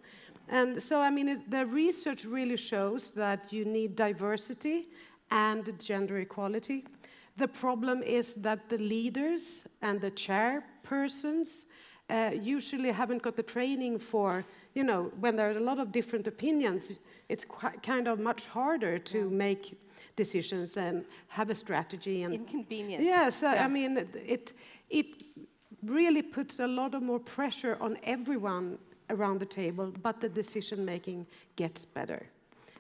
And so, I mean, the research really shows that you need diversity and gender equality. The problem is that the leaders and the chairpersons usually haven't got the training for, when there are a lot of different opinions, it's kind of much harder to make decisions and have a strategy. And inconvenient. yes, I mean, it really puts a lot of more pressure on everyone around the table, but the decision-making gets better.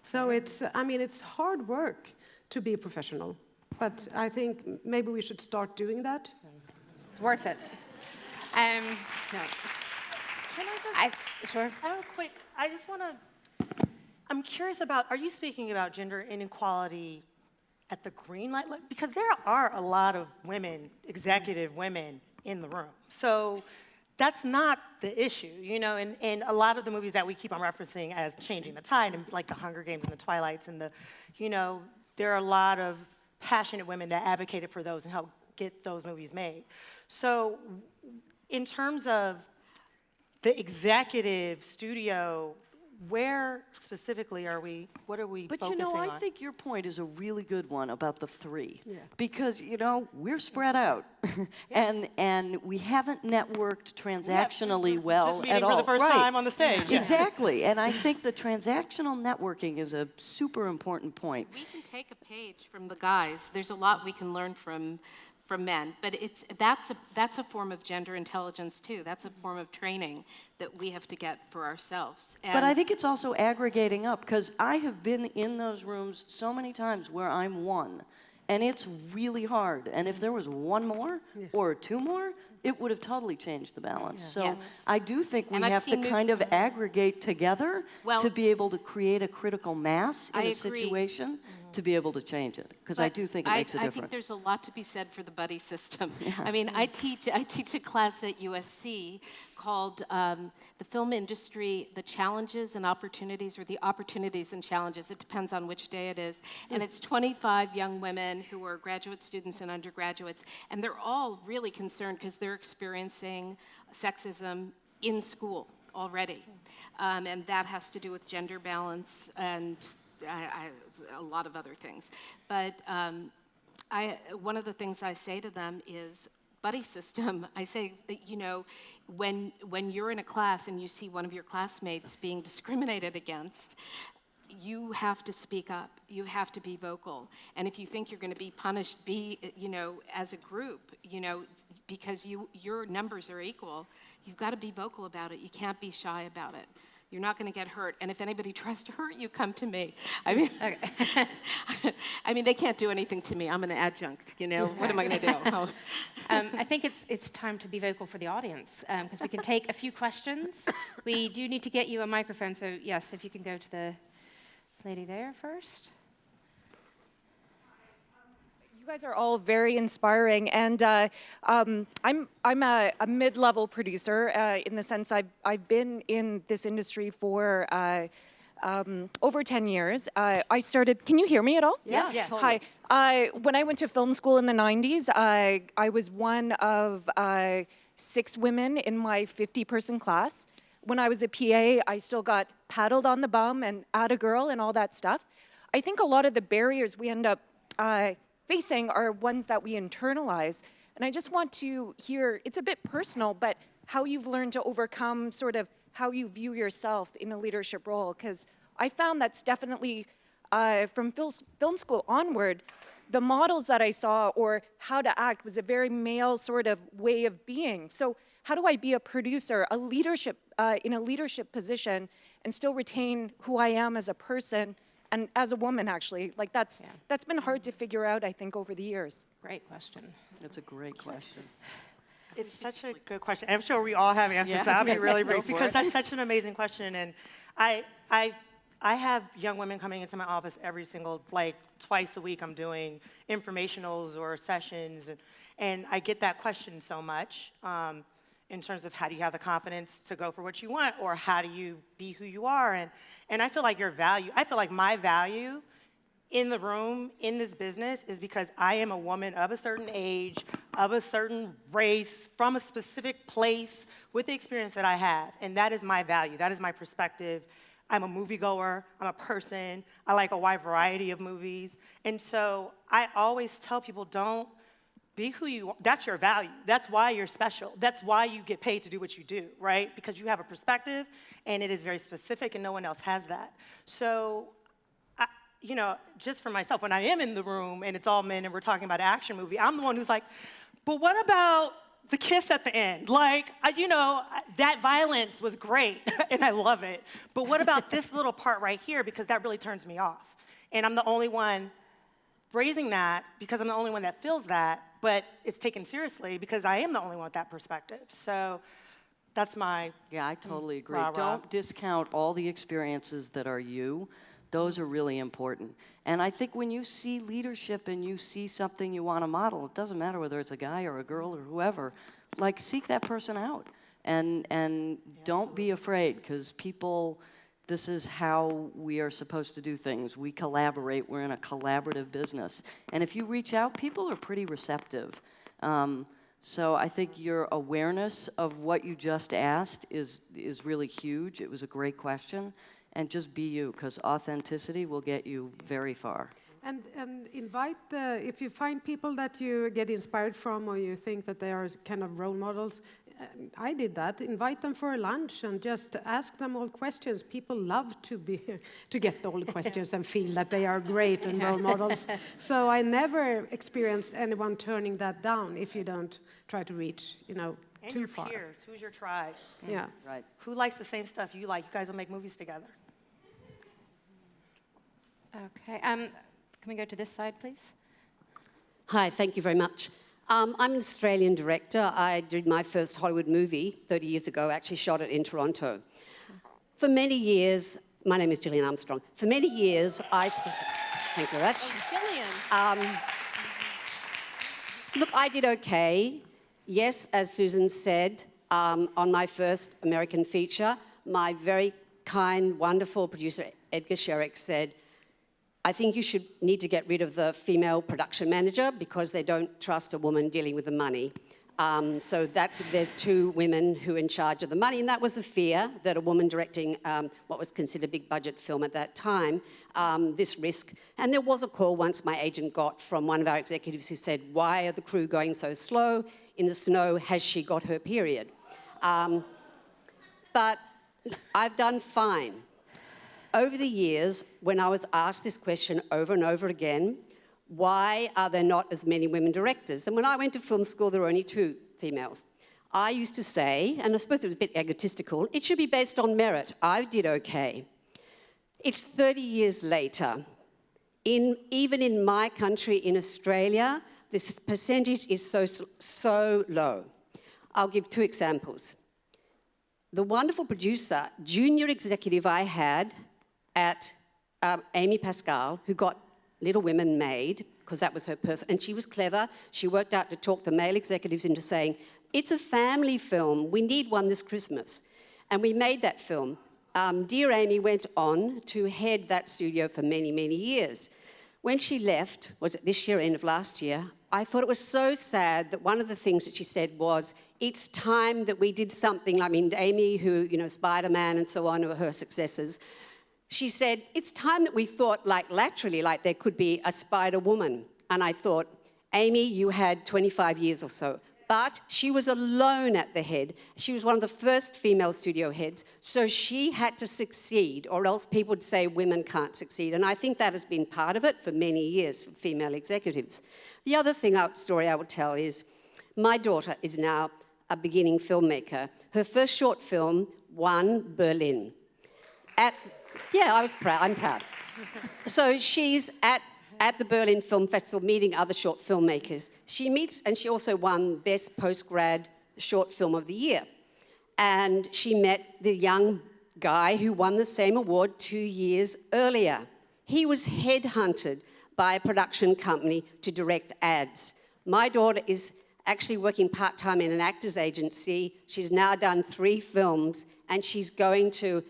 So it's hard work to be a professional, but I think maybe we should start doing that. It's worth it. No. Can I just, Sure. I'm curious about, are you speaking about gender inequality at the green light? Because there are a lot of women, executive women, in the room. So that's not the issue, and a lot of the movies that we keep on referencing as changing the tide, and like the Hunger Games and the Twilights, and there are a lot of passionate women that advocated for those and helped get those movies made. So in terms of the executive studio, where specifically what are we focusing on? I think your point is a really good one about the 3. Yeah. Because, we're spread out. and we haven't networked transactionally well just at all. for the first time on the stage. Yeah. Exactly. And I think the transactional networking is a super important point. We can take a page from the guys. There's a lot we can learn from men, but that's a form of gender intelligence too. That's a form of training that we have to get for ourselves. But I think it's also aggregating up, because I have been in those rooms so many times where I'm one, and it's really hard. And if there was one more or 2 more, it would have totally changed the balance. Yeah. So I do think we have to kind of aggregate together to be able to create a critical mass in a situation to be able to change it, because I do think it makes a difference. I think there's a lot to be said for the buddy system. Yeah. I mean, I teach a class at USC called The Film Industry, The Challenges and Opportunities, or The Opportunities and Challenges. It depends on which day it is. And it's 25 young women who are graduate students and undergraduates, and they're all really concerned because they're experiencing sexism in school already. And that has to do with gender balance and a lot of other things. But one of the things I say to them is, buddy system, I say that, when you're in a class and you see one of your classmates being discriminated against, you have to speak up. You have to be vocal. And if you think you're going to be punished, as a group, because your numbers are equal, you've got to be vocal about it. You can't be shy about it. You're not going to get hurt. And if anybody tries to hurt you, come to me. I mean, they can't do anything to me. I'm an adjunct, What am I going to do? Oh. I think it's time to be vocal for the audience, because we can take a few questions. We do need to get you a microphone, so yes, if you can go to the lady there first. You guys are all very inspiring, and I'm a mid-level producer in the sense I've been in this industry for over 10 years. I started. Can you hear me at all? Yeah, Yes. totally. Hi. When I went to film school in the 90s, I was one of 6 women in my 50-person class. When I was a PA, I still got paddled on the bum and atta girl and all that stuff. I think a lot of the barriers we end up facing are ones that we internalize. And I just want to hear, it's a bit personal, but how you've learned to overcome sort of how you view yourself in a leadership role. Because I found that's definitely, from film school onward, the models that I saw or how to act was a very male sort of way of being. So how do I be a producer, a leadership, in a leadership position and still retain who I am as a person and as a woman, actually? Like that's been hard to figure out, I think, over the years. Great question. That's a great question. It's such a good question. I'm sure we all have answers, so I'll be really brief because that's such an amazing question. And I have young women coming into my office every single, like twice a week, I'm doing informationals or sessions. And I get that question so much in terms of how do you have the confidence to go for what you want, or how do you be who you are? And I feel like I feel like my value in the room, in this business, is because I am a woman of a certain age, of a certain race, from a specific place, with the experience that I have. And that is my value. That is my perspective. I'm a moviegoer. I'm a person. I like a wide variety of movies. And so I always tell people, don't be who you are. That's your value. That's why you're special. That's why you get paid to do what you do, right? Because you have a perspective, and it is very specific, and no one else has that. So just for myself, when I am in the room and it's all men and we're talking about an action movie, I'm the one who's like, but what about the kiss at the end? Like, that violence was great and I love it. But what about this little part right here? Because that really turns me off. And I'm the only one raising that because I'm the only one that feels that, but it's taken seriously because I am the only one with that perspective. So that's my Yeah, I totally agree. rah-rah. Don't discount all the experiences that are you. Those are really important. And I think when you see leadership and you see something you want to model, it doesn't matter whether it's a guy or a girl or whoever, like seek that person out. And don't be afraid, because people, this is how we are supposed to do things. We collaborate. We're in a collaborative business. And if you reach out, people are pretty receptive. So I think your awareness of what you just asked is really huge. It was a great question. And just be you, because authenticity will get you very far. And invite, if you find people that you get inspired from or you think that they are kind of role models, I did that. Invite them for a lunch and just ask them all questions. People love to get all the questions and feel that they are great and role models. So I never experienced anyone turning that down if you don't try to reach, and too your far. peers. Who's your tribe? Yeah. Right. Who likes the same stuff you like? You guys will make movies together. Okay. Can we go to this side, please? Hi, thank you very much. I'm an Australian director. I did my first Hollywood movie 30 years ago, actually shot it in Toronto. For many years, my name is Gillian Armstrong. For many years, thank you very much. Gillian. Look, I did okay. Yes, as Susan said, on my first American feature, my very kind, wonderful producer, Edgar Sherrick, said, I think you need to get rid of the female production manager because they don't trust a woman dealing with the money. So there's 2 women who are in charge of the money, and that was the fear that a woman directing what was considered a big budget film at that time, this risk. And there was a call once my agent got from one of our executives who said, why are the crew going so slow in the snow? Has she got her period? But I've done fine. Over the years, when I was asked this question over and over again, why are there not as many women directors? And when I went to film school, there were only 2 females. I used to say, and I suppose it was a bit egotistical, it should be based on merit. I did okay. It's 30 years later. Even in my country, in Australia, this percentage is so low. I'll give 2 examples. The wonderful producer, junior executive I had at Amy Pascal, who got Little Women made, because that was her person, and she was clever. She worked out to talk the male executives into saying, it's a family film, we need one this Christmas. And we made that film. Dear Amy went on to head that studio for many, many years. When she left, was it this year, end of last year, I thought it was so sad that one of the things that she said was, it's time that we did something. I mean, Amy, who, Spider-Man and so on, were her successors. She said, it's time that we thought, like, laterally, like there could be a Spider-Woman. And I thought, Amy, you had 25 years or so. But she was alone at the head. She was one of the first female studio heads, so she had to succeed, or else people would say women can't succeed. And I think that has been part of it for many years for female executives. The other story I will tell is, my daughter is now a beginning filmmaker. Her first short film won Berlin. Yeah, I'm proud. So she's at the Berlin Film Festival meeting other short filmmakers. She meets, and she also won Best Postgrad Short Film of the Year. And she met the young guy who won the same award 2 years earlier. He was headhunted by a production company to direct ads. My daughter is actually working part-time in an actors agency. She's now done 3 films, and she's going to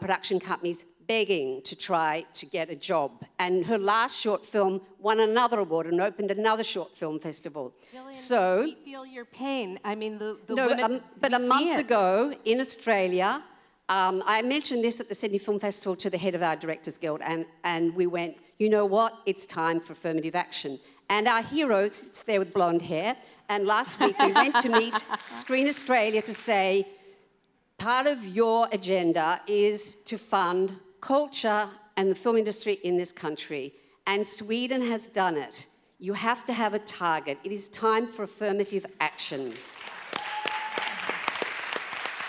production companies begging to try to get a job. And her last short film won another award and opened another short film festival. Jillian, we feel your pain. I mean, the no, women, but we a see month it. ago in Australia, I mentioned this at the Sydney Film Festival to the head of our Directors Guild, and we went, you know what, it's time for affirmative action. And our hero sits there with blonde hair, and last week we went to meet Screen Australia to say, part of your agenda is to fund culture and the film industry in this country, and Sweden has done it. You have to have a target. It is time for affirmative action.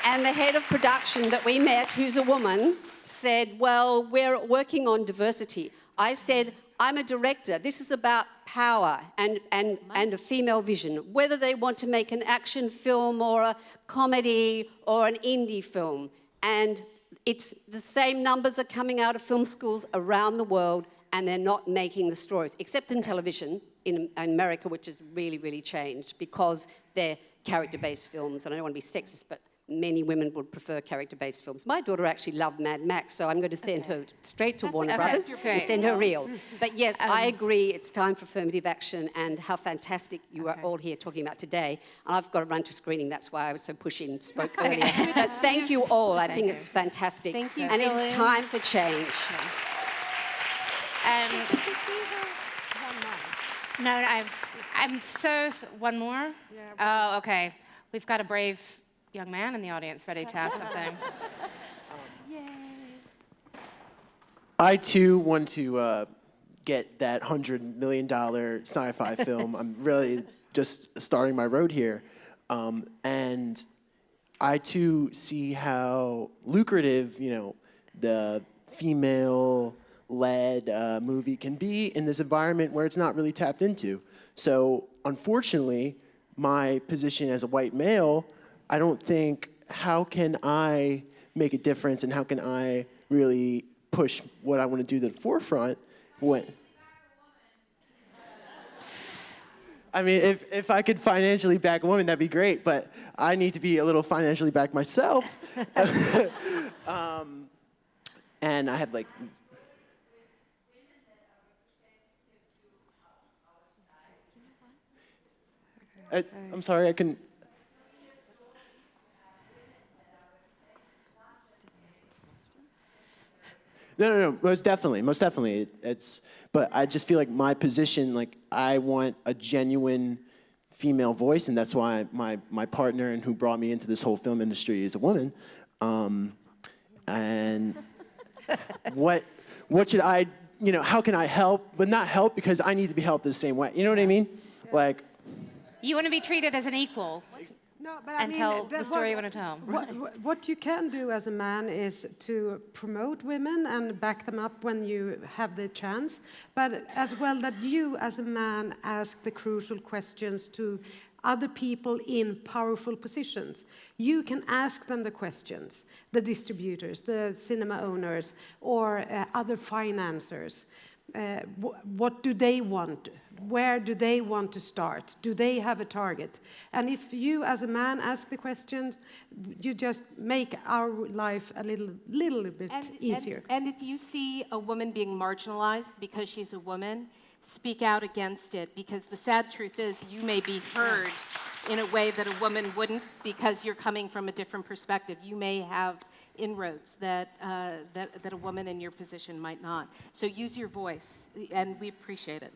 And the head of production that we met, who's a woman, said, well, we're working on diversity. I said, I'm a director. This is about power and a female vision. Whether they want to make an action film or a comedy or an indie film. And it's the same numbers are coming out of film schools around the world, and they're not making the stories, except in television in America, which has really, really changed because they're character-based films. And I don't want to be sexist, but many women would prefer character-based films. My daughter actually loved Mad Max, so I'm going to send her straight to Warner Brothers and send her reel. But yes, I agree, it's time for affirmative action, and how fantastic you are all here talking about today. And I've got to run to screening, that's why I was so pushy and spoke earlier. But thank you all, I think it's fantastic. Thank you, and Jillian. it's time for change. No, I'm so, one more? Oh, okay. We've got a brave young man in the audience ready to ask something. I, too, want to get that $100 million sci-fi film. I'm really just starting my road here. And I, too, see how lucrative, the female-led movie can be in this environment where it's not really tapped into. So, unfortunately, my position as a white male, I don't think, how can I make a difference and how can I really push what I want to do to the forefront when... I mean, if I could financially back a woman, that'd be great, but I need to be a little financially backed myself. And I have, like... I'm sorry, I couldn't... No, most definitely. But I just feel like my position, like I want a genuine female voice, and that's why my partner and who brought me into this whole film industry is a woman. And what should I, how can I help? But not help because I need to be helped the same way. You know what I mean? Yeah. Like. You want to be treated as an equal. No, but I and mean, tell the story you want to tell. What you can do as a man is to promote women and back them up when you have the chance, but as well that you as a man ask the crucial questions to other people in powerful positions. You can ask them the questions, the distributors, the cinema owners, or other financiers. what do they want? Where do they want to start? Do they have a target? And if you, as a man, ask the questions, you just make our life a little bit easier. And if you see a woman being marginalized because she's a woman, speak out against it, because the sad truth is you may be heard in a way that a woman wouldn't because you're coming from a different perspective. You may have inroads that a woman in your position might not. So use your voice, and we appreciate it.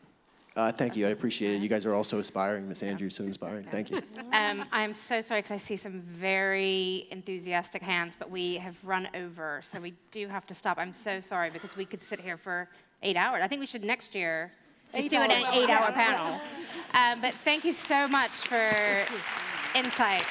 Thank you. I appreciate it. You guys are also aspiring. Miss Andrews, so inspiring. Thank you. I'm so sorry because I see some very enthusiastic hands, but we have run over, so we do have to stop. I'm so sorry because we could sit here for 8 hours. I think we should next year just do an 8-hour panel. But thank you so much for insight.